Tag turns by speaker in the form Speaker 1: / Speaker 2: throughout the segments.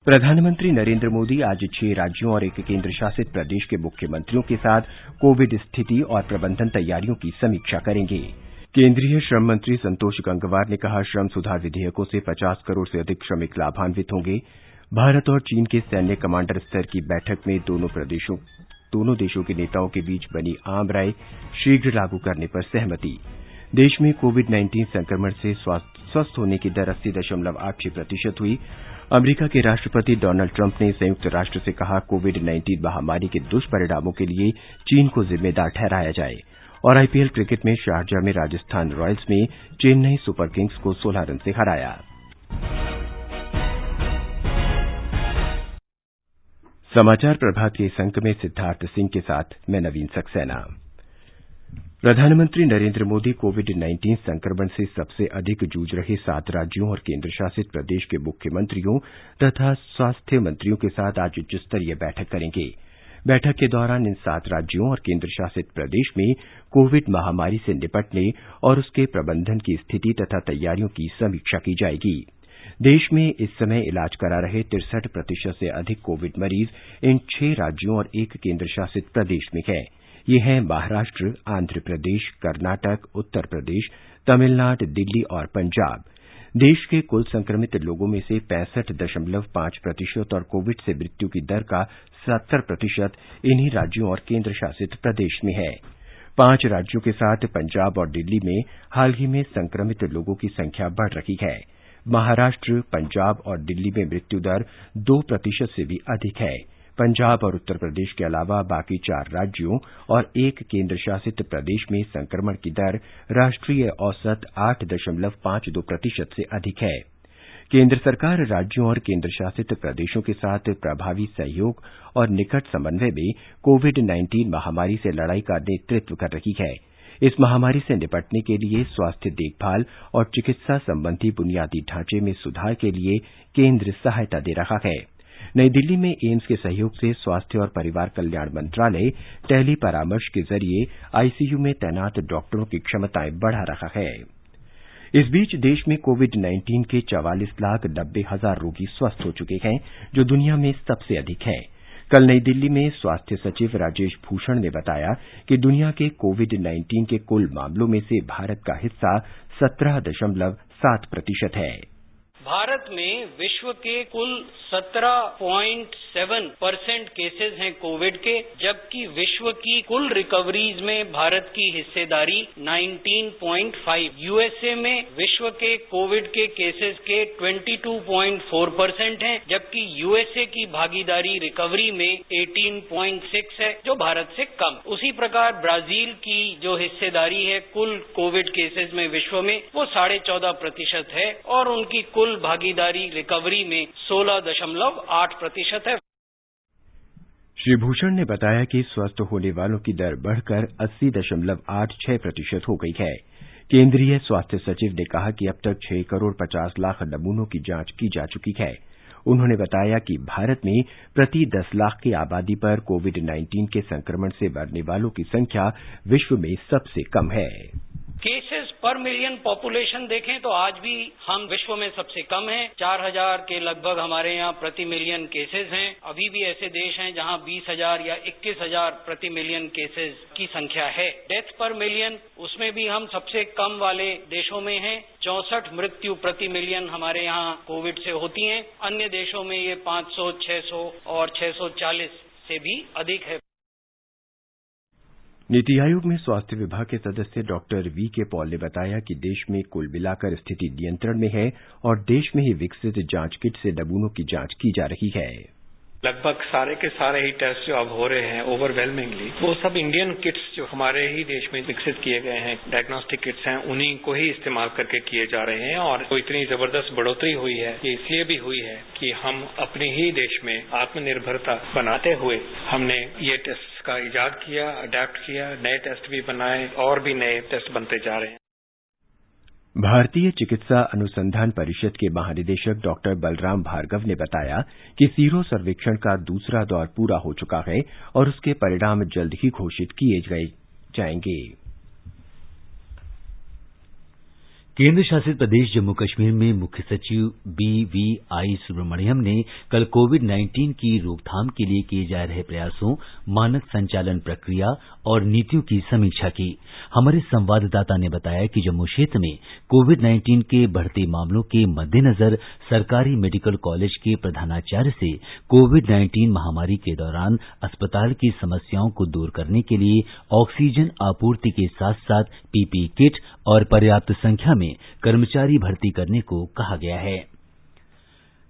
Speaker 1: प्रधानमंत्री नरेंद्र मोदी आज 6 राज्यों और एक केंद्र शासित प्रदेश के मुख्यमंत्रियों के साथ कोविड स्थिति और प्रबंधन तैयारियों की समीक्षा करेंगे। केंद्रीय श्रम मंत्री संतोष गंगवार ने कहा, श्रम सुधार विधेयकों से 50 करोड़ से अधिक श्रमिक लाभान्वित होंगे। भारत और चीन के सैन्य कमांडर स्तर की बैठक में दोनों देशों के नेताओं के बीच बनी आम राय शीघ्र लागू करने पर सहमति। देश में कोविड-19 संक्रमण से स्वस्थ होने की दर 80.86% हुई। अमेरिका के राष्ट्रपति डोनाल्ड ट्रंप ने संयुक्त राष्ट्र से कहा, कोविड-19 महामारी के दुष्परिणामों के लिए चीन को जिम्मेदार ठहराया जाए। और आईपीएल क्रिकेट में शारजाह में राजस्थान रॉयल्स ने चेन्नई सुपर किंग्स को 16 रन से हराया। समाचार प्रभात के इस अंक में सिद्धार्थ सिंह के साथ मैं नवीन सक्सेना। प्रधानमंत्री नरेंद्र मोदी कोविड-19 संक्रमण से सबसे अधिक जूझ रहे 7 राज्यों और केंद्र शासित प्रदेश के मुख्यमंत्रियों तथा स्वास्थ्य मंत्रियों के साथ आज उच्च स्तरीय बैठक करेंगे। बैठक के दौरान इन 7 राज्यों और केंद्र शासित प्रदेश में कोविड महामारी से निपटने और उसके प्रबंधन की स्थिति तथा तैयारियों की समीक्षा की जाएगी। देश में इस समय इलाज करा रहे 63% से अधिक कोविड मरीज इन 6 राज्यों और एक केंद्र शासित प्रदेश में हैं। ये हैं महाराष्ट्र, आंध्र प्रदेश, कर्नाटक, उत्तर प्रदेश, तमिलनाडु, दिल्ली और पंजाब। देश के कुल संक्रमित लोगों में से 65.5% और कोविड से मृत्यु की दर का 70% इन्हीं राज्यों और केंद्र शासित प्रदेश में है। 5 राज्यों के साथ पंजाब और दिल्ली में हाल ही में संक्रमित लोगों की संख्या बढ़ रही है। महाराष्ट्र, पंजाब और दिल्ली में मृत्यु दर 2% से भी अधिक है। पंजाब और उत्तर प्रदेश के अलावा बाकी 4 राज्यों और एक केंद्र शासित प्रदेश में संक्रमण की दर राष्ट्रीय औसत 8.52% से अधिक है। केंद्र सरकार राज्यों और केंद्र शासित प्रदेशों के साथ प्रभावी सहयोग और निकट समन्वय में कोविड-19 महामारी से लड़ाई का नेतृत्व कर रही है। इस महामारी से निपटने के लिए स्वास्थ्य देखभाल और चिकित्सा संबंधी बुनियादी ढांचे में सुधार के लिए केंद्र सहायता दे रहा है। नई दिल्ली में एम्स के सहयोग से स्वास्थ्य और परिवार कल्याण मंत्रालय टेली परामर्श के जरिए आईसीयू में तैनात डॉक्टरों की क्षमताएं बढ़ा रहा है। इस बीच देश में कोविड-19 के 44,90,000 रोगी स्वस्थ हो चुके हैं, जो दुनिया में सबसे अधिक है। कल नई दिल्ली में स्वास्थ्य सचिव राजेश भूषण ने बताया कि दुनिया के कोविड-19 के कुल मामलों में से भारत का हिस्सा 17.7% है।
Speaker 2: भारत में विश्व के कुल 17.7% केसेज हैं कोविड के, जबकि विश्व की कुल रिकवरीज में भारत की हिस्सेदारी 19.5। यूएसए में विश्व के कोविड के केसेज के 22.4% हैं, जबकि यूएसए की भागीदारी रिकवरी में 18.6 है, जो भारत से कम। उसी प्रकार ब्राजील की जो हिस्सेदारी है कुल कोविड केसेज में विश्व में वो 14.5% है और उनकी कुल भागीदारी रिकवरी में 16.8% है।
Speaker 1: श्री भूषण ने बताया कि स्वस्थ होने वालों की दर बढ़कर 80.86% हो गई है। केंद्रीय स्वास्थ्य सचिव ने कहा कि अब तक 6 करोड़ 50 लाख नमूनों की जांच की जा चुकी है। उन्होंने बताया कि भारत में प्रति 10 लाख की आबादी पर कोविड-19 के संक्रमण से मरने वालों की संख्या विश्व में सबसे कम है।
Speaker 2: केसेस पर मिलियन पॉपुलेशन देखें तो आज भी हम विश्व में सबसे कम हैं। 4,000 के लगभग हमारे यहाँ प्रति मिलियन केसेस हैं। अभी भी ऐसे देश हैं जहाँ 20,000 या 21,000 प्रति मिलियन केसेस की संख्या है। डेथ पर मिलियन उसमें भी हम सबसे कम वाले देशों में हैं। 64 मृत्यु प्रति मिलियन हमारे यहाँ कोविड से होती हैं। अन्य देशों में ये 500, 600 और 640 से भी अधिक है।
Speaker 1: नीति आयोग में स्वास्थ्य विभाग के सदस्य डॉक्टर वी के पॉल ने बताया कि देश में कुल मिलाकर स्थिति नियंत्रण में है और देश में ही विकसित जांच किट से नमूनों की जांच की जा रही है।
Speaker 3: लगभग सारे के सारे ही टेस्ट जो अब हो रहे हैं ओवरवेलमिंगली, वो सब इंडियन किट्स जो हमारे ही देश में विकसित किए गए हैं, डायग्नोस्टिक किट्स हैं, उन्हीं को ही इस्तेमाल करके किए जा रहे हैं। और तो इतनी जबरदस्त बढ़ोतरी हुई है, ये इसलिए भी हुई है कि हम अपने ही देश में आत्मनिर्भरता बनाते हुए हमने ये टेस्ट का इजाद किया, अडेप्ट किया, नए टेस्ट भी बनाए और भी नए टेस्ट बनते जा रहे हैं।
Speaker 1: भारतीय चिकित्सा अनुसंधान परिषद के महानिदेशक डॉक्टर बलराम भार्गव ने बताया कि सीरो सर्वेक्षण का दूसरा दौर पूरा हो चुका है और उसके परिणाम जल्द ही घोषित किए जाएंगे।
Speaker 4: केंद्र शासित प्रदेश जम्मू कश्मीर में मुख्य सचिव BVI सुब्रमण्यम ने कल कोविड-19 की रोकथाम के लिए किए जा रहे प्रयासों, मानक संचालन प्रक्रिया और नीतियों की समीक्षा की। हमारे संवाददाता ने बताया कि जम्मू क्षेत्र में कोविड-19 के बढ़ते मामलों के मद्देनजर सरकारी मेडिकल कॉलेज के प्रधानाचार्य से कोविड-19 महामारी के दौरान अस्पताल की समस्याओं को दूर करने के लिए ऑक्सीजन आपूर्ति के साथ साथ PPE किट और पर्याप्त संख्या में कर्मचारी भर्ती करने को कहा गया है।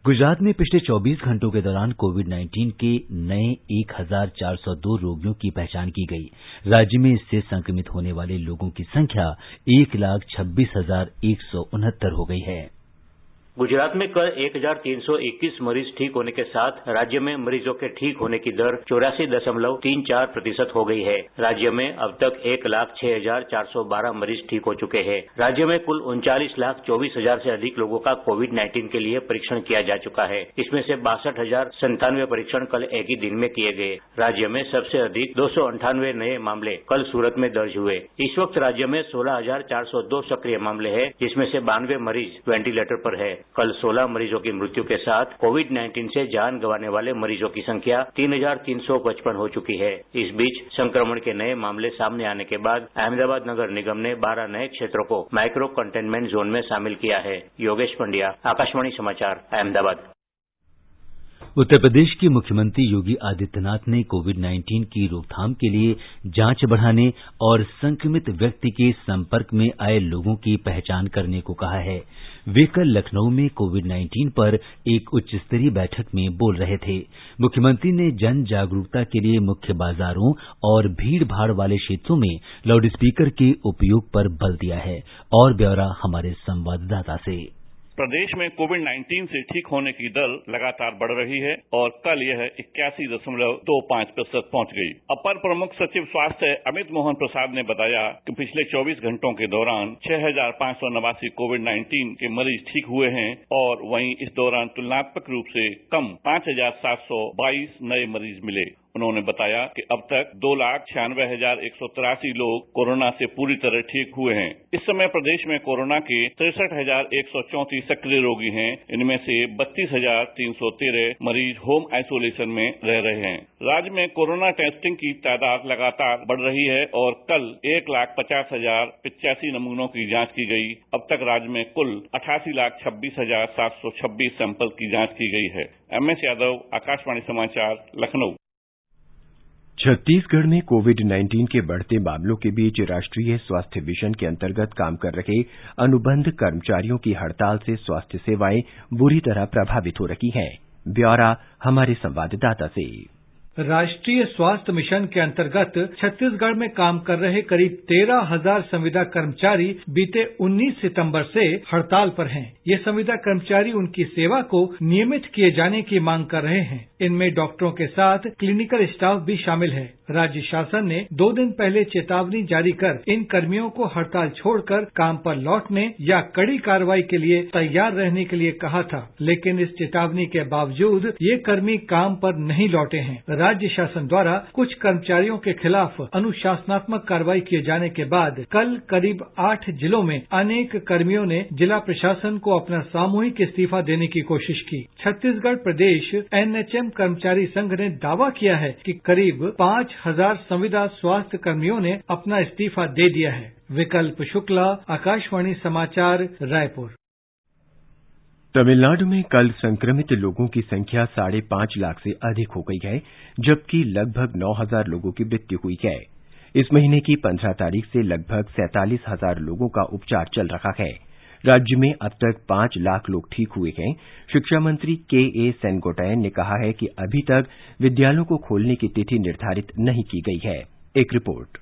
Speaker 4: गुजरात में पिछले 24 घंटों के दौरान कोविड-19 के नए 1402 रोगियों की पहचान की गई। राज्य में इससे संक्रमित होने वाले लोगों की संख्या 1,26,169 हो गई है।
Speaker 5: गुजरात में कल 1,321 मरीज ठीक होने के साथ राज्य में मरीजों के ठीक होने की दर 84.34% हो गई है। राज्य में अब तक 1,06,412 मरीज ठीक हो चुके हैं। राज्य में कुल 39,24,000 से अधिक लोगों का कोविड-19 के लिए परीक्षण किया जा चुका है। इसमें से 62,097 परीक्षण कल एक ही दिन में किए गए। राज्य में सबसे अधिक 298 नए मामले कल सूरत में दर्ज हुए। इस वक्त राज्य में 16,402 सक्रिय मामले हैं, जिसमें से 92 मरीज वेंटिलेटर पर है। कल 16 मरीजों की मृत्यु के साथ कोविड-19 से जान गंवाने वाले मरीजों की संख्या 3,355 हो चुकी है। इस बीच संक्रमण के नए मामले सामने आने के बाद अहमदाबाद नगर निगम ने 12 नए क्षेत्रों को माइक्रो कंटेनमेंट जोन में शामिल किया है। योगेश पंड्या, आकाशवाणी समाचार, अहमदाबाद।
Speaker 4: उत्तर प्रदेश के मुख्यमंत्री योगी आदित्यनाथ ने कोविड-19 की रोकथाम के लिए जांच बढ़ाने और संक्रमित व्यक्ति के संपर्क में आए लोगों की पहचान करने को कहा है। वे कल लखनऊ में कोविड-19 पर एक उच्च स्तरीय बैठक में बोल रहे थे। मुख्यमंत्री ने जन जागरूकता के लिए मुख्य बाजारों और भीड़ भाड़ वाले क्षेत्रों में लाउडस्पीकर के उपयोग पर बल दिया है। और ब्यौरा हमारे संवाददाता से।
Speaker 6: प्रदेश में कोविड-19 से ठीक होने की दर लगातार बढ़ रही है और कल यह 81.25% पहुंच गई। अपर प्रमुख सचिव स्वास्थ्य अमित मोहन प्रसाद ने बताया कि पिछले 24 घंटों के दौरान 6,589 कोविड-19 के मरीज ठीक हुए हैं और वहीं इस दौरान तुलनात्मक रूप से कम 5,722 नए मरीज मिले। उन्होंने बताया कि अब तक 2,96,183 लोग कोरोना से पूरी तरह ठीक हुए हैं। इस समय प्रदेश में कोरोना के 63,134 सक्रिय रोगी हैं। इनमें से 32,313 मरीज होम आइसोलेशन में रह रहे हैं। राज्य में कोरोना टेस्टिंग की तादाद लगातार बढ़ रही है और कल 1,50,085 नमूनों की जांच की गई। अब तक राज्य में कुल 88,26,726 सैंपल की जांच की गई है। MS यादव, आकाशवाणी समाचार, लखनऊ।
Speaker 1: छत्तीसगढ़ में कोविड-19 के बढ़ते मामलों के बीच राष्ट्रीय स्वास्थ्य मिशन के अंतर्गत काम कर रहे अनुबंध कर्मचारियों की हड़ताल से स्वास्थ्य सेवाएं बुरी तरह प्रभावित हो रही हैं। ब्यौरा हमारे संवाददाता से।
Speaker 7: राष्ट्रीय स्वास्थ्य मिशन के अंतर्गत छत्तीसगढ़ में काम कर रहे करीब 13,000 संविदा कर्मचारी बीते 19 सितंबर से हड़ताल पर हैं। ये संविदा कर्मचारी उनकी सेवा को नियमित किए जाने की मांग कर रहे हैं। इनमें डॉक्टरों के साथ क्लिनिकल स्टाफ भी शामिल है। राज्य शासन ने 2 दिन पहले चेतावनी जारी कर इन कर्मियों को हड़ताल छोड़कर काम पर लौटने या कड़ी कार्रवाई के लिए तैयार रहने के लिए कहा था, लेकिन इस चेतावनी के बावजूद ये कर्मी काम पर नहीं लौटे हैं। राज्य शासन द्वारा कुछ कर्मचारियों के खिलाफ अनुशासनात्मक कार्रवाई किए जाने के बाद कल करीब 8 जिलों में अनेक कर्मियों ने जिला प्रशासन को अपना सामूहिक इस्तीफा देने की कोशिश की। छत्तीसगढ़ प्रदेश NHM कर्मचारी संघ ने दावा किया है कि करीब 5,000 संविदा स्वास्थ्य कर्मियों ने अपना इस्तीफा दे दिया है। विकल्प शुक्ला, आकाशवाणी समाचार, रायपुर।
Speaker 1: तमिलनाडु में कल संक्रमित लोगों की संख्या 5.5 लाख से अधिक हो गई है, जबकि लगभग 9,000 लोगों की मृत्यु हुई है। इस महीने की 15 तारीख से लगभग 47,000 लोगों का उपचार चल रहा है। राज्य में अब तक 5 लाख लोग ठीक हुए हैं। शिक्षा मंत्री KA सेनगोट्टयन ने कहा है कि अभी तक विद्यालयों को खोलने की तिथि निर्धारित नहीं की गई है। एक रिपोर्ट।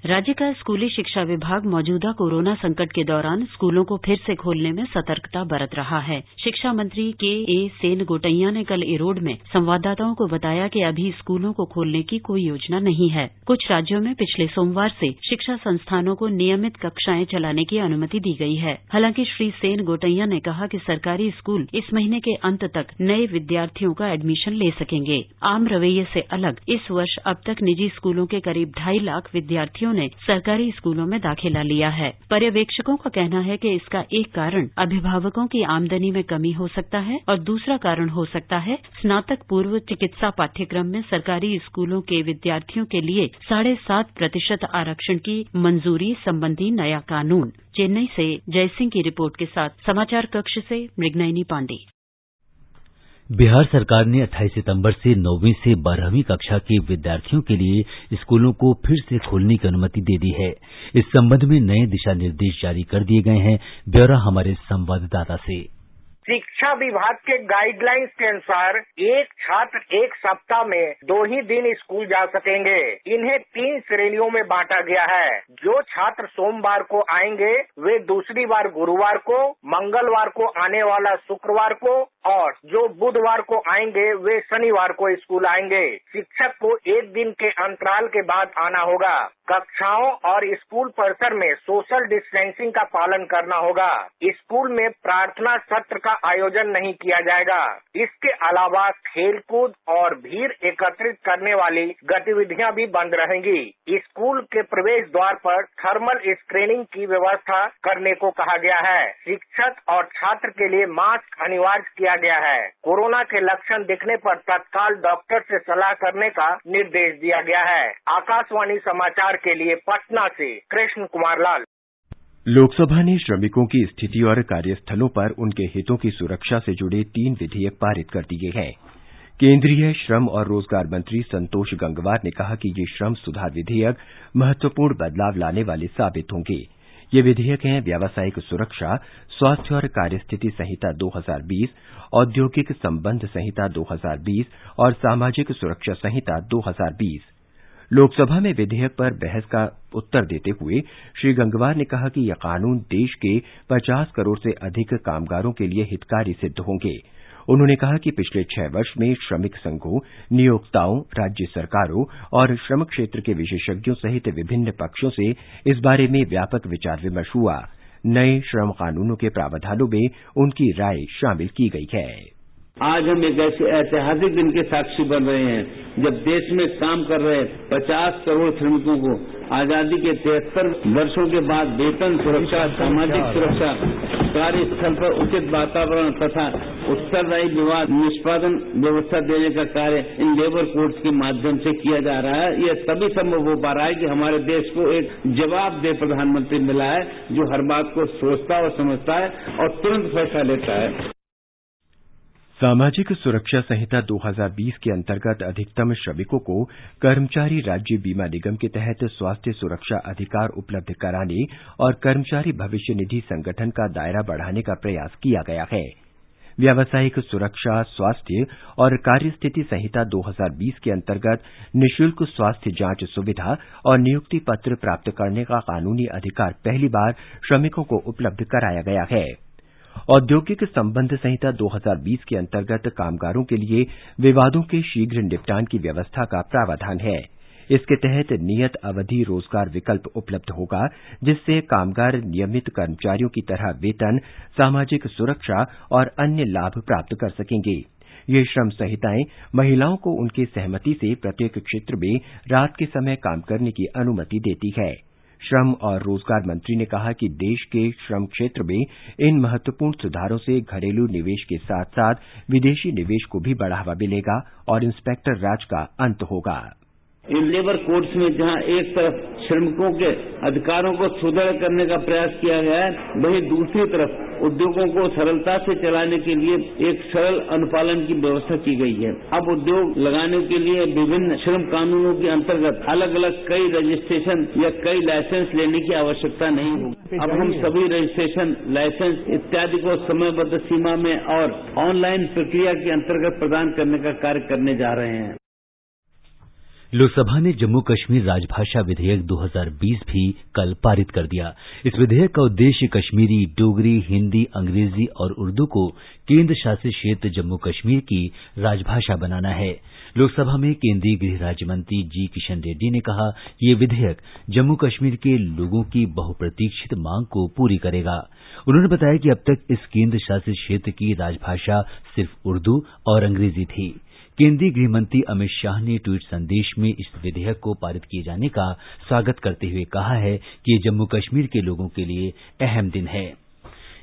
Speaker 8: राज्य का स्कूली शिक्षा विभाग मौजूदा कोरोना संकट के दौरान स्कूलों को फिर से खोलने में सतर्कता बरत रहा है। शिक्षा मंत्री KA सेनगोट्टयन ने कल इरोड में संवाददाताओं को बताया कि अभी स्कूलों को खोलने की कोई योजना नहीं है। कुछ राज्यों में पिछले सोमवार से शिक्षा संस्थानों को नियमित कक्षाएं चलाने की अनुमति दी गई है। हालांकि श्री सेनगोट्टयन ने कहा कि सरकारी स्कूल इस महीने के अंत तक नए विद्यार्थियों का एडमिशन ले सकेंगे। आम रवैये से अलग इस वर्ष अब तक निजी स्कूलों के करीब 2.5 लाख विद्यार्थियों बच्चों ने सरकारी स्कूलों में दाखिला लिया है। पर्यवेक्षकों का कहना है कि इसका एक कारण अभिभावकों की आमदनी में कमी हो सकता है और दूसरा कारण हो सकता है स्नातक पूर्व चिकित्सा पाठ्यक्रम में सरकारी स्कूलों के विद्यार्थियों के लिए 7.5% आरक्षण की मंजूरी संबंधी नया कानून। चेन्नई से जयसिंह की रिपोर्ट के साथ समाचार कक्ष से मृगनयनी पांडे।
Speaker 4: बिहार सरकार ने 28 सितंबर से 9वीं से 12वीं कक्षा के विद्यार्थियों के लिए स्कूलों को फिर से खोलने की अनुमति दे दी है। इस संबंध में नए दिशा निर्देश जारी कर दिए गए हैं। ब्यौरा हमारे संवाददाता से।
Speaker 9: शिक्षा विभाग के गाइडलाइंस के अनुसार एक छात्र एक सप्ताह में 2 ही दिन स्कूल जा सकेंगे। इन्हें 3 श्रेणियों में बांटा गया है। जो छात्र सोमवार को आएंगे वे दूसरी बार गुरुवार को, मंगलवार को आने वाला शुक्रवार को और जो बुधवार को आएंगे वे शनिवार को स्कूल आएंगे। शिक्षक को 1 दिन के अंतराल के बाद आना होगा। कक्षाओं और स्कूल परिसर में सोशल डिस्टेंसिंग का पालन करना होगा। स्कूल में प्रार्थना सत्र का आयोजन नहीं किया जाएगा। इसके अलावा खेलकूद और भीड़ एकत्रित करने वाली गतिविधियां भी बंद रहेंगी। स्कूल के प्रवेश द्वार पर थर्मल स्क्रीनिंग की व्यवस्था करने को कहा गया है। शिक्षक और छात्र के लिए मास्क अनिवार्य किया गया है। कोरोना के लक्षण दिखने पर तत्काल डॉक्टर से सलाह करने का निर्देश दिया गया है। आकाशवाणी समाचार के लिए पटना से कृष्ण कुमार लाल।
Speaker 1: लोकसभा ने श्रमिकों की स्थिति और कार्यस्थलों पर उनके हितों की सुरक्षा से जुड़े 3 विधेयक पारित कर दिए हैं। केंद्रीय श्रम और रोजगार मंत्री संतोष गंगवार ने कहा कि ये श्रम सुधार विधेयक महत्वपूर्ण बदलाव लाने वाले साबित होंगे। ये विधेयक हैं व्यावसायिक सुरक्षा, स्वास्थ्य और कार्यस्थिति संहिता 2020, औद्योगिक संबंध संहिता 2020 और सामाजिक सुरक्षा संहिता 2020। लोकसभा में विधेयक पर बहस का उत्तर देते हुए श्री गंगवार ने कहा कि यह कानून देश के 50 करोड़ से अधिक कामगारों के लिए हितकारी सिद्ध होंगे। उन्होंने कहा कि पिछले 6 वर्ष में श्रमिक संघों, नियोक्ताओं, राज्य सरकारों और श्रम क्षेत्र के विशेषज्ञों सहित विभिन्न पक्षों से इस बारे में व्यापक विचार विमर्श हुआ। नए श्रम कानूनों के प्रावधानों में उनकी राय शामिल की गई है।
Speaker 10: आज हम एक ऐसे ऐतिहासिक दिन के साक्षी बन रहे हैं जब देश में काम कर रहे 50 करोड़ श्रमिकों को आजादी के 73 वर्षों के बाद वेतन सुरक्षा, सामाजिक सुरक्षा, कार्यस्थल पर उचित वातावरण तथा उत्तरदायी विवाद निष्पादन व्यवस्था देने का कार्य इन लेबर कोड्स के माध्यम से किया जा रहा है। यह तभी संभव हो पा रहा है कि हमारे देश को एक जवाबदेह प्रधानमंत्री मिला है जो हर बात को सोचता और समझता है और तुरंत फैसला लेता है।
Speaker 1: सामाजिक सुरक्षा संहिता 2020 के अंतर्गत अधिकतम श्रमिकों को कर्मचारी राज्य बीमा निगम के तहत स्वास्थ्य सुरक्षा अधिकार उपलब्ध कराने और कर्मचारी भविष्य निधि संगठन का दायरा बढ़ाने का प्रयास किया गया है। व्यावसायिक सुरक्षा, स्वास्थ्य और कार्यस्थिति संहिता 2020 के अंतर्गत निःशुल्क स्वास्थ्य जांच सुविधा और नियुक्ति पत्र प्राप्त करने का कानूनी अधिकार पहली बार श्रमिकों को उपलब्ध कराया गया है। औद्योगिक संबंध संहिता 2020 के अंतर्गत कामगारों के लिए विवादों के शीघ्र निपटान की व्यवस्था का प्रावधान है। इसके तहत नियत अवधि रोजगार विकल्प उपलब्ध होगा, जिससे कामगार नियमित कर्मचारियों की तरह वेतन, सामाजिक सुरक्षा और अन्य लाभ प्राप्त कर सकेंगे। ये श्रम संहिताएं महिलाओं को उनकी सहमति से प्रत्येक क्षेत्र में रात के समय काम करने की अनुमति देती है। श्रम और रोजगार मंत्री ने कहा कि देश के श्रम क्षेत्र में इन महत्वपूर्ण सुधारों से घरेलू निवेश के साथ साथ विदेशी निवेश को भी बढ़ावा मिलेगा और इंस्पेक्टर राज का अंत होगा।
Speaker 10: इन लेबर कोड्स में जहां एक तरफ श्रमिकों के अधिकारों को सुदृढ़ करने का प्रयास किया गया है, वहीं दूसरी तरफ उद्योगों को सरलता से चलाने के लिए एक सरल अनुपालन की व्यवस्था की गई है। अब उद्योग लगाने के लिए विभिन्न श्रम कानूनों के अंतर्गत अलग अलग कई रजिस्ट्रेशन या कई लाइसेंस लेने की आवश्यकता नहीं होगी। अब हम सभी रजिस्ट्रेशन, लाइसेंस इत्यादि को समयबद्ध सीमा में और ऑनलाइन प्रक्रिया के अंतर्गत प्रदान करने का कार्य करने जा रहे हैं।
Speaker 4: लोकसभा ने जम्मू कश्मीर राजभाषा विधेयक 2020 भी कल पारित कर दिया। इस विधेयक का उद्देश्य कश्मीरी, डोगरी, हिंदी, अंग्रेजी और उर्दू को केंद्र शासित क्षेत्र जम्मू कश्मीर की राजभाषा बनाना है। लोकसभा में केंद्रीय गृह राज्य मंत्री जी किशन रेड्डी ने कहा कि ये विधेयक जम्मू कश्मीर के लोगों की बहुप्रतीक्षित मांग को पूरी करेगा। उन्होंने बताया कि अब तक इस केंद्र शासित क्षेत्र की राजभाषा सिर्फ उर्दू और अंग्रेजी थी। केंद्रीय गृह मंत्री अमित शाह ने ट्वीट संदेश में इस विधेयक को पारित किए जाने का स्वागत करते हुए कहा है कि ये जम्मू कश्मीर के लोगों के लिए अहम दिन है।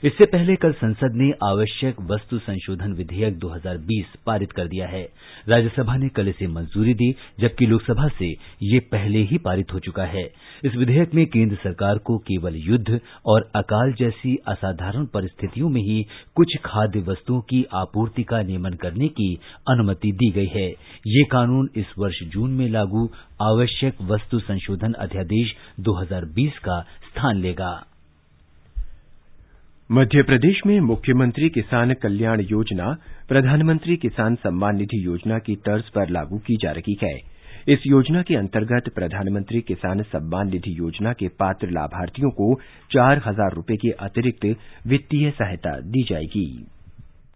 Speaker 4: इससे पहले कल संसद ने आवश्यक वस्तु संशोधन विधेयक 2020 पारित कर दिया है। राज्यसभा ने कल इसे मंजूरी दी, जबकि लोकसभा से ये पहले ही पारित हो चुका है। इस विधेयक में केंद्र सरकार को केवल युद्ध और अकाल जैसी असाधारण परिस्थितियों में ही कुछ खाद्य वस्तुओं की आपूर्ति का नियमन करने की अनुमति दी गई है। ये कानून इस वर्ष जून में लागू आवश्यक वस्तु संशोधन अध्यादेश 2020 का स्थान लेगा।
Speaker 1: मध्य प्रदेश में मुख्यमंत्री किसान कल्याण योजना प्रधानमंत्री किसान सम्मान निधि योजना की तर्ज पर लागू की जा रही है। इस योजना के अंतर्गत प्रधानमंत्री किसान सम्मान निधि योजना के पात्र लाभार्थियों को 4,000 रुपये की अतिरिक्त वित्तीय सहायता दी जाएगी।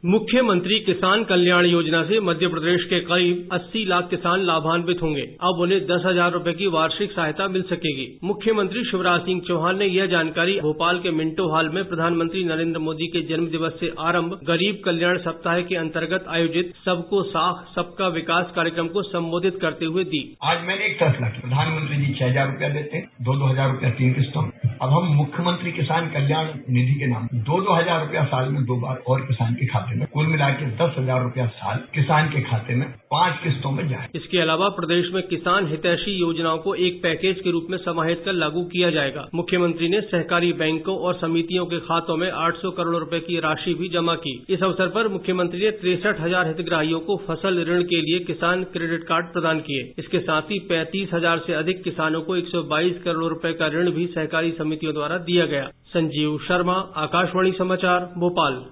Speaker 11: मुख्यमंत्री किसान कल्याण योजना से मध्य प्रदेश के करीब 80 लाख किसान लाभान्वित होंगे। अब उन्हें 10,000 रुपए की वार्षिक सहायता मिल सकेगी। मुख्यमंत्री शिवराज सिंह चौहान ने यह जानकारी भोपाल के मिंटो हॉल में प्रधानमंत्री नरेंद्र मोदी के जन्म दिवस से आरंभ गरीब कल्याण सप्ताह के अंतर्गत आयोजित सबको साथ सबका विकास कार्यक्रम को संबोधित करते हुए दी।
Speaker 12: आज मैंने एक फैसला किया, प्रधानमंत्री जी 6,000 रुपया देते हैं, 2,000 रुपया 3 किस्तों में। अब हम मुख्यमंत्री किसान कल्याण निधि के नाम 2,000 रुपया साल में 2 बार और किसान के खाते में, कुल मिला के 10,000 रुपया साल किसान के खाते में 5 किस्तों में जाए।
Speaker 11: इसके अलावा प्रदेश में किसान हितैषी योजनाओं को एक पैकेज के रूप में समाहित कर लागू किया जाएगा। मुख्यमंत्री ने सहकारी बैंकों और समितियों के खातों में 800 करोड़ रुपए की राशि भी जमा की। इस अवसर पर मुख्यमंत्री ने 63,000 हितग्राहियों को फसल ऋण के लिए किसान क्रेडिट कार्ड प्रदान किए। इसके साथ ही 35,000 से अधिक किसानों को 122 करोड़ रुपए का ऋण भी सहकारी समितियों द्वारा दिया गया। संजीव शर्मा, आकाशवाणी समाचार, भोपाल।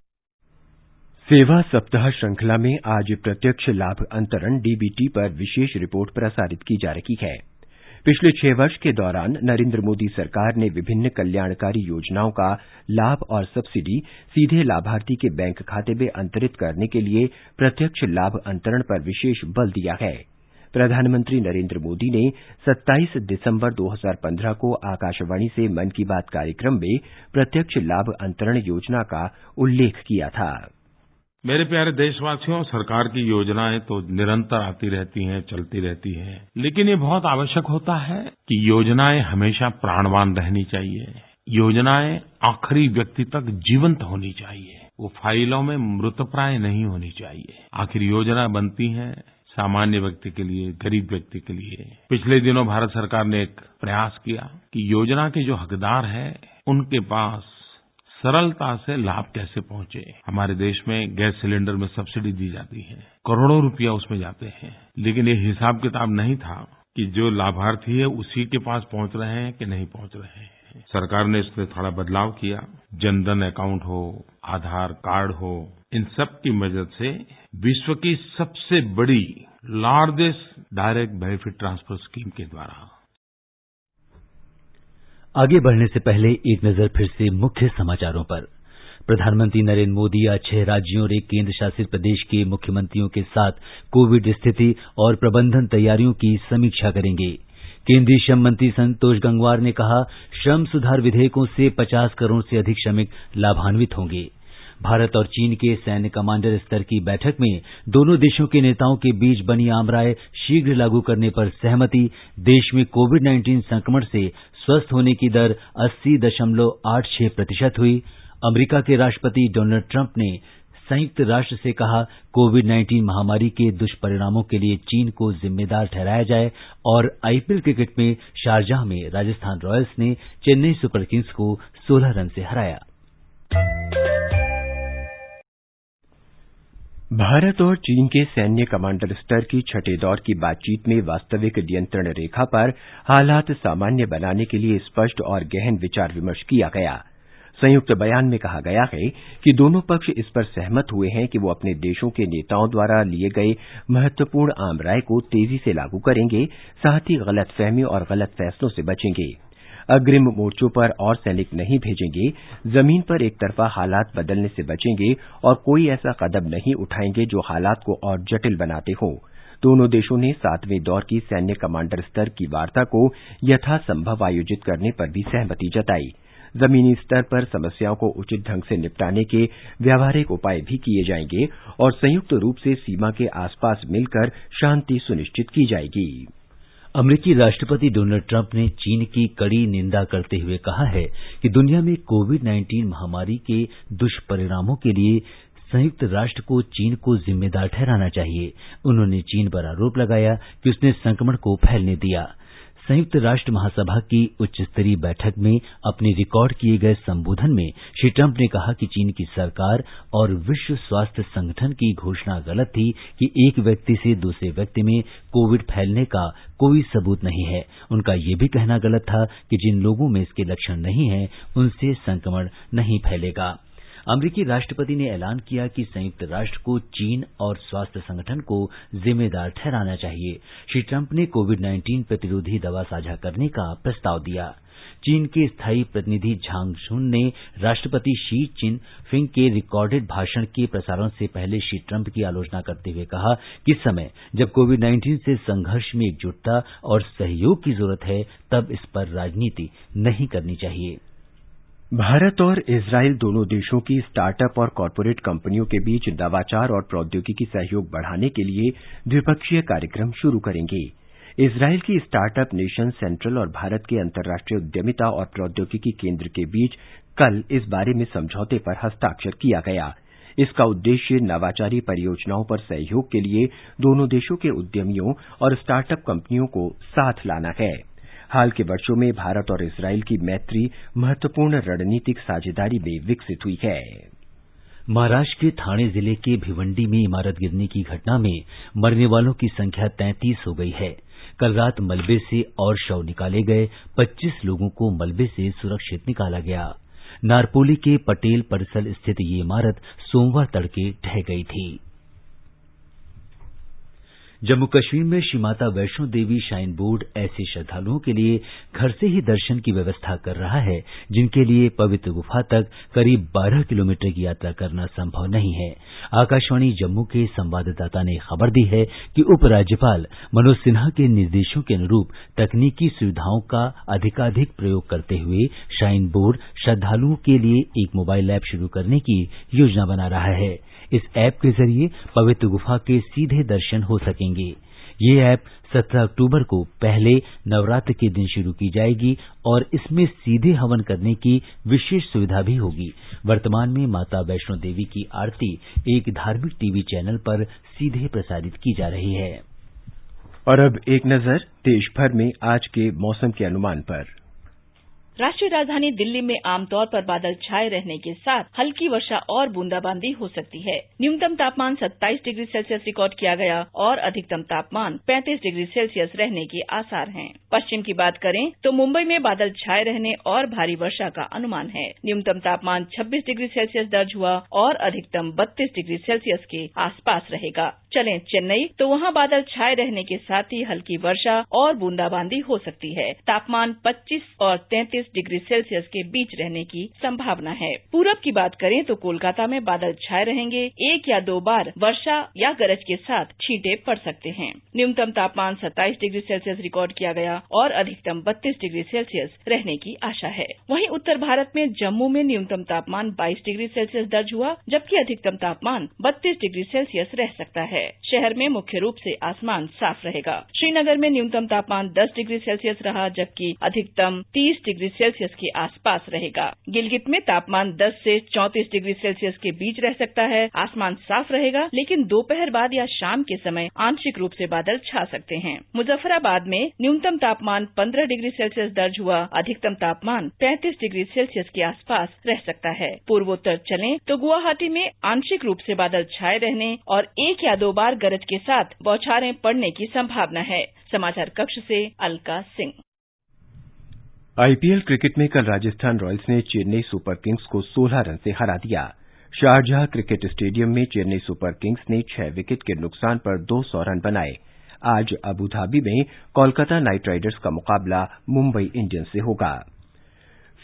Speaker 1: सेवा सप्ताह श्रृंखला में आज प्रत्यक्ष लाभ अंतरण डीबीटी पर विशेष रिपोर्ट प्रसारित की जा रही है। पिछले 6 वर्ष के दौरान नरेंद्र मोदी सरकार ने विभिन्न कल्याणकारी योजनाओं का लाभ और सब्सिडी सीधे लाभार्थी के बैंक खाते में अंतरित करने के लिए प्रत्यक्ष लाभ अंतरण पर विशेष बल दिया है। प्रधानमंत्री नरेंद्र मोदी ने 27 दिसंबर 2015 को आकाशवाणी से मन की बात कार्यक्रम में प्रत्यक्ष लाभ अंतरण योजना का उल्लेख किया था।
Speaker 13: मेरे प्यारे देशवासियों, सरकार की योजनाएं तो निरंतर आती रहती हैं, चलती रहती हैं, लेकिन ये बहुत आवश्यक होता है कि योजनाएं हमेशा प्राणवान रहनी चाहिए। योजनाएं आखिरी व्यक्ति तक जीवंत होनी चाहिए, वो फाइलों में मृतप्राय नहीं होनी चाहिए। आखिर योजना बनती हैं सामान्य व्यक्ति के लिए, गरीब व्यक्ति के लिए। पिछले दिनों भारत सरकार ने एक प्रयास किया कि योजना के जो हकदार हैं उनके पास सरलता से लाभ कैसे पहुंचे। हमारे देश में गैस सिलेंडर में सब्सिडी दी जाती है, करोड़ों रुपया उसमें जाते हैं, लेकिन ये हिसाब किताब नहीं था कि जो लाभार्थी है उसी के पास पहुंच रहे हैं कि नहीं पहुंच रहे हैं। सरकार ने इसमें थोड़ा बदलाव किया। जनधन अकाउंट हो, आधार कार्ड हो, इन सब की मदद से विश्व की सबसे बड़ी largest direct benefit transfer scheme के द्वारा।
Speaker 4: आगे बढ़ने से पहले एक नजर फिर से मुख्य समाचारों पर। प्रधानमंत्री नरेंद्र मोदी आज 6 राज्यों और 1 केंद्र शासित प्रदेश के मुख्यमंत्रियों के साथ कोविड स्थिति और प्रबंधन तैयारियों की समीक्षा करेंगे। केंद्रीय श्रम मंत्री संतोष गंगवार ने कहा, श्रम सुधार विधेयकों से 50 करोड़ से अधिक श्रमिक लाभान्वित होंगे। भारत और चीन के सैन्य कमांडर स्तर की बैठक में दोनों देशों के नेताओं के बीच बनी आम राय शीघ्र लागू करने पर सहमति। देश में कोविड-19 संक्रमण से स्वस्थ होने की दर 80.86% हुई। अमेरिका के राष्ट्रपति डोनाल्ड ट्रंप ने संयुक्त राष्ट्र से कहा, कोविड-19 महामारी के दुष्परिणामों के लिए चीन को जिम्मेदार ठहराया जाए। और आईपीएल क्रिकेट में शारजाह में राजस्थान रॉयल्स ने चेन्नई सुपर किंग्स को 16 रन से हराया।
Speaker 1: भारत और चीन के सैन्य कमांडर स्तर की 6ठे दौर की बातचीत में वास्तविक नियंत्रण रेखा पर हालात सामान्य बनाने के लिए स्पष्ट और गहन विचार विमर्श किया गया। संयुक्त बयान में कहा गया है कि दोनों पक्ष इस पर सहमत हुए हैं कि वो अपने देशों के नेताओं द्वारा लिए गए महत्वपूर्ण आम राय को तेजी से लागू करेंगे, साथ ही गलतफहमी और गलत फैसलों से बचेंगे। अग्रिम मोर्चों पर और सैनिक नहीं भेजेंगे, जमीन पर एक तरफा हालात बदलने से बचेंगे और कोई ऐसा कदम नहीं उठाएंगे जो हालात को और जटिल बनाते हों। दोनों देशों ने 7वें दौर की सैन्य कमांडर स्तर की वार्ता को यथासंभव आयोजित करने पर भी सहमति जताई। जमीनी स्तर पर समस्याओं को उचित ढंग से निपटाने के व्यावहारिक उपाय भी किए जाएंगे और संयुक्त रूप से सीमा के आसपास मिलकर शांति सुनिश्चित की जाएगी।
Speaker 4: अमेरिकी राष्ट्रपति डोनाल्ड ट्रंप ने चीन की कड़ी निंदा करते हुए कहा है कि दुनिया में कोविड-19 महामारी के दुष्परिणामों के लिए संयुक्त राष्ट्र को चीन को जिम्मेदार ठहराना चाहिए। उन्होंने चीन पर आरोप लगाया कि उसने संक्रमण को फैलने दिया। संयुक्त राष्ट्र महासभा की उच्च स्तरीय बैठक में अपने रिकॉर्ड किए गए संबोधन में श्री ट्रंप ने कहा कि चीन की सरकार और विश्व स्वास्थ्य संगठन की घोषणा गलत थी कि एक व्यक्ति से दूसरे व्यक्ति में कोविड फैलने का कोई सबूत नहीं है। उनका ये भी कहना गलत था कि जिन लोगों में इसके लक्षण नहीं हैं, उनसे संक्रमण नहीं फैलेगा। अमेरिकी राष्ट्रपति ने ऐलान किया कि संयुक्त राष्ट्र को चीन और स्वास्थ्य संगठन को जिम्मेदार ठहराना चाहिए। श्री ट्रंप ने कोविड-19 प्रतिरोधी दवा साझा करने का प्रस्ताव दिया। चीन के स्थायी प्रतिनिधि झांग शुन ने राष्ट्रपति शी चिनफिंग के रिकॉर्डेड भाषण के प्रसारण से पहले श्री ट्रंप की आलोचना करते हुए कहा कि इस समय जब कोविड-19 से संघर्ष में एकजुटता और सहयोग की जरूरत है, तब इस पर राजनीति नहीं करनी चाहिए।
Speaker 1: भारत और इजरायल दोनों देशों की स्टार्टअप और कॉरपोरेट कंपनियों के बीच नवाचार और प्रौद्योगिकी सहयोग बढ़ाने के लिए द्विपक्षीय कार्यक्रम शुरू करेंगे। इजरायल की स्टार्टअप नेशन सेंट्रल और भारत के अंतर्राष्ट्रीय उद्यमिता और प्रौद्योगिकी केंद्र के बीच कल इस बारे में समझौते पर हस्ताक्षर किया गया। इसका उद्देश्य नवाचारी परियोजनाओं पर सहयोग के लिए दोनों देशों के उद्यमियों और स्टार्टअप कंपनियों को साथ लाना है। हाल के वर्षों में भारत और इजरायल की मैत्री महत्वपूर्ण रणनीतिक साझेदारी में विकसित हुई है।
Speaker 4: महाराष्ट्र के ठाणे जिले के भिवंडी में इमारत गिरने की घटना में मरने वालों की संख्या 33 हो गई है। कल रात मलबे से और शव निकाले गए। 25 लोगों को मलबे से सुरक्षित निकाला गया। नारपोली के पटेल परिसर स्थित ये इमारत सोमवार तड़के ढह गई थी। जम्मू कश्मीर में श्री माता वैष्णो देवी श्राइन बोर्ड ऐसे श्रद्धालुओं के लिए घर से ही दर्शन की व्यवस्था कर रहा है जिनके लिए पवित्र गुफा तक करीब 12 किलोमीटर की यात्रा करना संभव नहीं है। आकाशवाणी जम्मू के संवाददाता ने खबर दी है कि उपराज्यपाल मनोज सिन्हा के निर्देशों के अनुरूप तकनीकी सुविधाओं का अधिकाधिक प्रयोग करते हुए श्राइन बोर्ड श्रद्धालुओं के लिए एक मोबाइल ऐप शुरू करने की योजना बना रहा है। इस ऐप के जरिए पवित्र गुफा के सीधे दर्शन हो सकेंगे। ये ऐप 17 अक्टूबर को पहले नवरात्र के दिन शुरू की जाएगी और इसमें सीधे हवन करने की विशेष सुविधा भी होगी। वर्तमान में माता वैष्णो देवी की आरती एक धार्मिक टीवी चैनल पर सीधे प्रसारित की जा रही है।
Speaker 1: और अब एक नजर देश भर में आज के मौसम के अनुमान पर।
Speaker 14: राष्ट्रीय राजधानी दिल्ली में आमतौर पर बादल छाए रहने के साथ हल्की वर्षा और बूंदाबांदी हो सकती है। न्यूनतम तापमान 27 डिग्री सेल्सियस रिकॉर्ड किया गया और अधिकतम तापमान 35 डिग्री सेल्सियस रहने के आसार हैं। पश्चिम की बात करें तो मुंबई में बादल छाए रहने और भारी वर्षा का अनुमान है। न्यूनतम तापमान 26 डिग्री सेल्सियस दर्ज हुआ और अधिकतम 32 डिग्री सेल्सियस के आसपास रहेगा। चलें चेन्नई तो वहां बादल छाए रहने के साथ ही हल्की वर्षा और बूंदाबांदी हो सकती है। तापमान 25 और 33 डिग्री सेल्सियस के बीच रहने की संभावना है। पूरब की बात करें तो कोलकाता में बादल छाए रहेंगे। 1 या 2 बार वर्षा या गरज के साथ छींटे पड़ सकते हैं। न्यूनतम तापमान 27 डिग्री सेल्सियस रिकॉर्ड किया गया और अधिकतम 32 डिग्री सेल्सियस रहने की आशा है। वहीं उत्तर भारत में जम्मू में न्यूनतम तापमान 22 डिग्री सेल्सियस दर्ज हुआ, जबकि अधिकतम तापमान 32 डिग्री सेल्सियस रह सकता है। शहर में मुख्य रूप से आसमान साफ रहेगा। श्रीनगर में न्यूनतम तापमान 10 डिग्री सेल्सियस रहा, जबकि अधिकतम 30 डिग्री सेल्सियस के आसपास रहेगा। गिलगित में तापमान 10 से 34 डिग्री सेल्सियस के बीच रह सकता है। आसमान साफ रहेगा, लेकिन दोपहर बाद या शाम के समय आंशिक रूप से बादल छा सकते हैं। मुजफ्फराबाद में न्यूनतम तापमान 15 डिग्री सेल्सियस दर्ज हुआ, अधिकतम तापमान 35 डिग्री सेल्सियस के आसपास रह सकता है। पूर्वोत्तर चलें तो गुवाहाटी में आंशिक रूप से बादल छाए रहने और 1 या 2 बार गरज के साथ बौछारें पड़ने की संभावना है। समाचार कक्ष से अलका सिंह।
Speaker 1: आईपीएल क्रिकेट में कल राजस्थान रॉयल्स ने चेन्नई सुपर किंग्स को 16 रन से हरा दिया। शारजाह क्रिकेट स्टेडियम में चेन्नई सुपर किंग्स ने 6 विकेट के नुकसान पर 200 रन बनाए। आज अबुधाबी में कोलकाता नाइट राइडर्स का मुकाबला मुंबई इंडियंस से होगा।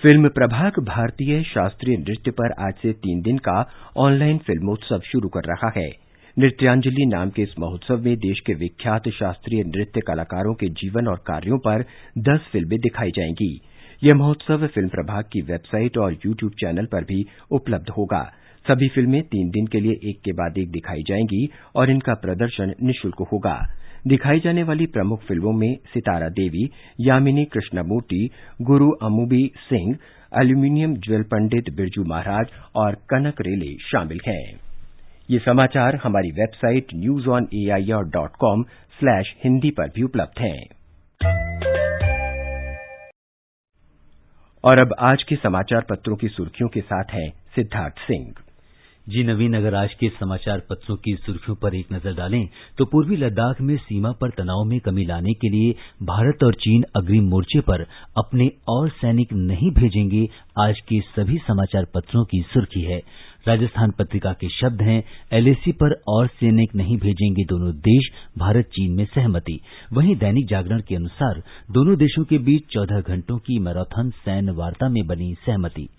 Speaker 1: फिल्म प्रभाग भारतीय शास्त्रीय नृत्य पर आज से 3 दिन का ऑनलाइन फिल्मोत्सव शुरू कर रहा है। नृत्यांजलि नाम के इस महोत्सव में देश के विख्यात शास्त्रीय नृत्य कलाकारों के जीवन और कार्यों पर 10 फिल्में दिखाई जाएंगी। यह महोत्सव फिल्म प्रभाग की वेबसाइट और यूट्यूब चैनल पर भी उपलब्ध होगा। सभी फिल्में 3 दिन के लिए एक के बाद एक दिखाई जाएंगी और इनका प्रदर्शन निःशुल्क होगा। दिखाई जाने वाली प्रमुख फिल्मों में सितारा देवी, यामिनी कृष्णमूर्ति, गुरु अमुबी सिंह, एल्यूमिनियम ज्वेल पंडित बिरजू महाराज और कनक रेले शामिल हैं। ये समाचार हमारी वेबसाइट newsonair.com/hindi पर भी उपलब्ध हैं। और अब आज के समाचार पत्रों की सुर्खियों के साथ हैं सिद्धार्थ सिंह।
Speaker 4: जी नवीन, अगर आज के समाचार पत्रों की सुर्खियों पर एक नजर डालें तो पूर्वी लद्दाख में सीमा पर तनाव में कमी लाने के लिए भारत और चीन अग्रिम मोर्चे पर अपने और सैनिक नहीं भेजेंगे, आज के सभी समाचार पत्रों की सुर्खी है। राजस्थान पत्रिका के शब्द हैं, एलएसी पर और सैनिक नहीं भेजेंगे दोनों देश, भारत चीन में सहमति। वहीं दैनिक जागरण के अनुसार दोनों देशों के बीच 14 घंटों की मैराथन सैन्य वार्ता में बनी सहमति।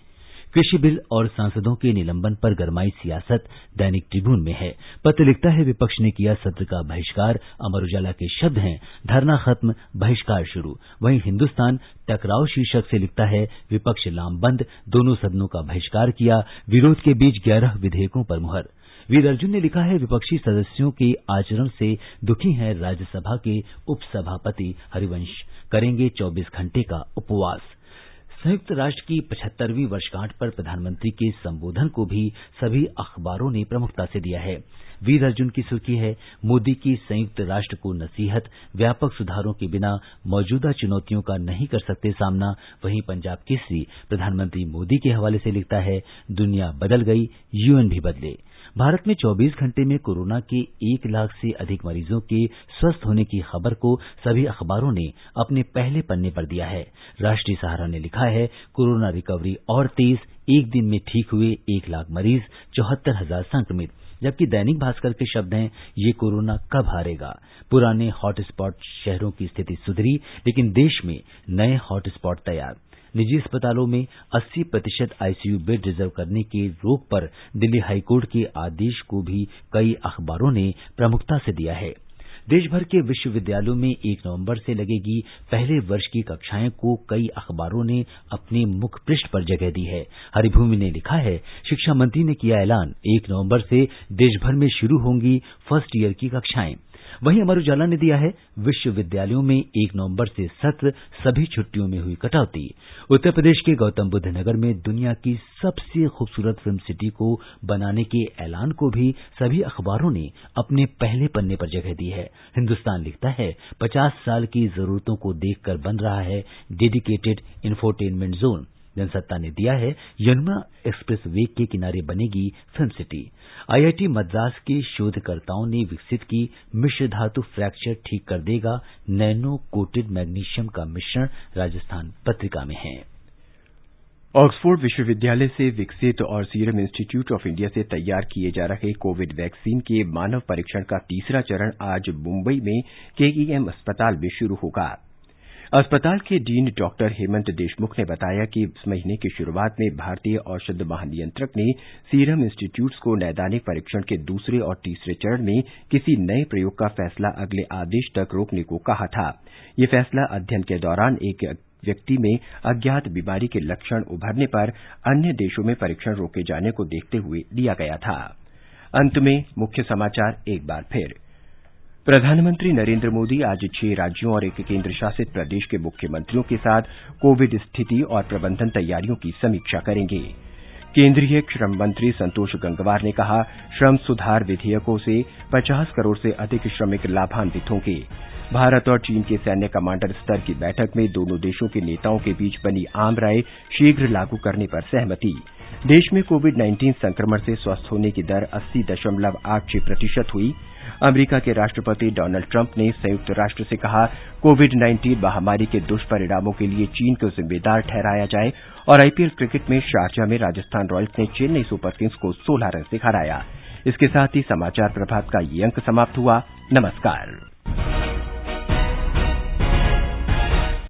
Speaker 4: कृषि बिल और सांसदों के निलंबन पर गरमाई सियासत, दैनिक ट्रिब्यून में है। पत्र लिखता है, विपक्ष ने किया सत्र का बहिष्कार। अमर उजाला के शब्द हैं, धरना खत्म, बहिष्कार शुरू। वहीं हिंदुस्तान टकराव शीर्षक से लिखता है, विपक्ष लामबंद, दोनों सदनों का बहिष्कार किया, विरोध के बीच 11 विधेयकों पर मुहर। वीर अर्जुन ने लिखा है, विपक्षी सदस्यों के आचरण से दुखी हैं राज्यसभा के उपसभापति हरिवंश, करेंगे 24 घंटे का उपवास। संयुक्त राष्ट्र की 75वीं वर्षगांठ पर प्रधानमंत्री के संबोधन को भी सभी अखबारों ने प्रमुखता से दिया है। वीर अर्जुन की सुर्खी है, मोदी की संयुक्त राष्ट्र को नसीहत, व्यापक सुधारों के बिना मौजूदा चुनौतियों का नहीं कर सकते सामना। वहीं पंजाब केसरी प्रधानमंत्री मोदी के हवाले से लिखता है, दुनिया बदल गई, यूएन भी बदले। भारत में 24 घंटे में कोरोना के 1 लाख से अधिक मरीजों के स्वस्थ होने की खबर को सभी अखबारों ने अपने पहले पन्ने पर दिया है। राष्ट्रीय सहारा ने लिखा है, कोरोना रिकवरी और तेज, एक दिन में ठीक हुए 1 लाख मरीज, 74,000 संक्रमित। जबकि दैनिक भास्कर के शब्द हैं, ये कोरोना कब हारेगा। पुराने हॉटस्पॉट शहरों की स्थिति सुधरी, लेकिन देश में नए हॉटस्पॉट तैयार। निजी अस्पतालों में 80% आईसीयू बेड रिजर्व करने के रोक पर दिल्ली हाईकोर्ट के आदेश को भी कई अखबारों ने प्रमुखता से दिया है। देश भर के विश्वविद्यालयों में 1 नवंबर से लगेगी पहले वर्ष की कक्षाएं को कई अखबारों ने अपने मुख पृष्ठ पर जगह दी है। हरिभूमि ने लिखा है, शिक्षा मंत्री ने किया ऐलान, 1 नवंबर से देश भर में शुरू होंगी फर्स्ट ईयर की कक्षाएं। वहीं अमर उजाला ने दिया है, विश्वविद्यालयों में 1 नवंबर से सत्र, सभी छुट्टियों में हुई कटौती। उत्तर प्रदेश के गौतम बुद्ध नगर में दुनिया की सबसे खूबसूरत फिल्म सिटी को बनाने के ऐलान को भी सभी अखबारों ने अपने पहले पन्ने पर जगह दी है। हिंदुस्तान लिखता है, 50 साल की जरूरतों को देखकर बन रहा है डेडिकेटेड इंफोटेनमेंट जोन। जनसत्ता ने दिया है, यमुना एक्सप्रेस वे के किनारे बनेगी फिल्म सिटी। आईआईटी मद्रास के शोधकर्ताओं ने विकसित की मिश्र धातु फ्रैक्चर ठीक कर देगा, नैनो कोटेड मैग्नीशियम का मिश्रण। राजस्थान पत्रिका में है।
Speaker 1: ऑक्सफोर्ड विश्वविद्यालय से विकसित और सीरम इंस्टीट्यूट ऑफ इंडिया से तैयार किए जा रहे कोविड वैक्सीन के मानव परीक्षण का तीसरा चरण आज मुंबई में केईएम अस्पताल में शुरू होगा। अस्पताल के डीन डॉक्टर हेमंत देशमुख ने बताया कि इस महीने की शुरुआत में भारतीय औषध महानियंत्रक ने सीरम इंस्टीट्यूट्स को नैदानिक परीक्षण के दूसरे और तीसरे चरण में किसी नए प्रयोग का फैसला अगले आदेश तक रोकने को कहा था। ये फैसला अध्ययन के दौरान एक व्यक्ति में अज्ञात बीमारी के लक्षण उभरने पर अन्य देशों में परीक्षण रोके जाने को देखते हुए लिया गया था। अंत में मुख्य समाचार एक बार फिर। प्रधानमंत्री नरेंद्र मोदी आज 6 राज्यों और 1 केंद्र शासित प्रदेश के मुख्यमंत्रियों के साथ कोविड स्थिति और प्रबंधन तैयारियों की समीक्षा करेंगे। केंद्रीय श्रम मंत्री संतोष गंगवार ने कहा, श्रम सुधार विधेयकों से 50 करोड़ से अधिक श्रमिक लाभान्वित होंगे। भारत और चीन के सैन्य कमांडर स्तर की बैठक में दोनों देशों के नेताओं के बीच बनी आम राय, शीघ्र लागू करने पर सहमति। देश में कोविड-19 संक्रमण से स्वस्थ होने की दर 80.86% हुई। अमेरिका के राष्ट्रपति डोनाल्ड ट्रंप ने संयुक्त राष्ट्र से कहा, कोविड-19 महामारी के दुष्परिणामों के लिए चीन को जिम्मेदार ठहराया जाए। और आईपीएल क्रिकेट में शारजाह में राजस्थान रॉयल्स ने चेन्नई सुपर किंग्स को 16 रन से हराया। इसके साथ ही समाचार प्रभात का ये अंक समाप्त हुआ। नमस्कार।